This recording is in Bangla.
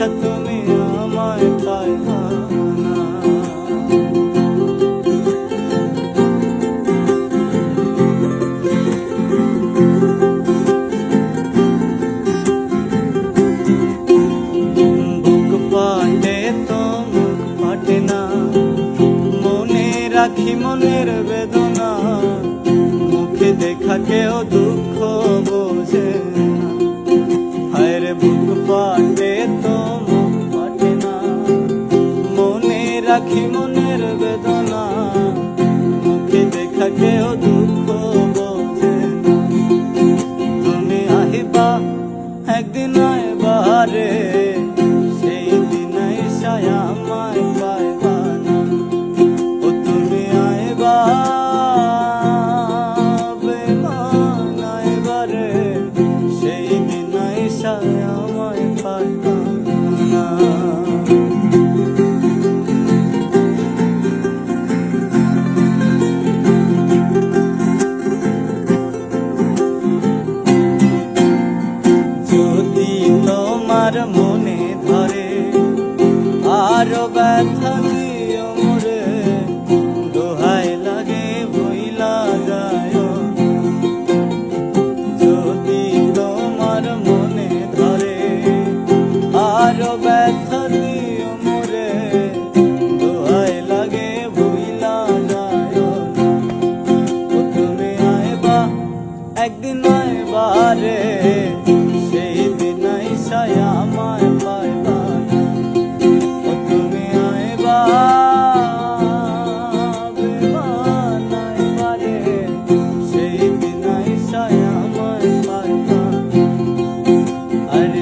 আইসা তুমি আমায় পাইবা না। বুক ফাটে তো মুখ ফাটে না, মনে রাখি মনের বেদনা, মুখে দেখা কেউ দুঃখ বোঝে না। হায় রে বুক ফাটে তো মুখ ফাটে না, মনে রাখি মনের বেদনা, মুখে দেখা কেউ দুঃখ বোঝে না। তুমি আহিবা একদিন আইবা রে, সেই দিন আইসায় আমায় পাইবা না। ও তুমি আইবা বেমান আইবা রে, সেই দিন আইসায় আমায় পাইবা না। যদি তোমার মনে ধরে আরো ব্যথা দিও মোরে, দোহাই লাগে বইলা যায়। যদি তোমার মনে ধরে আরো ব্যথা দিও মোরে, দোহাই লাগে বইলা যায়। ও তুমি আইবা একদিন আইবা রে, সেই দিন আইসায় আমায় পাইবা না। ও তুমি আইবা বেমান আইবা রে, সেই দিন আইসায় আমায় পাইবা না। আর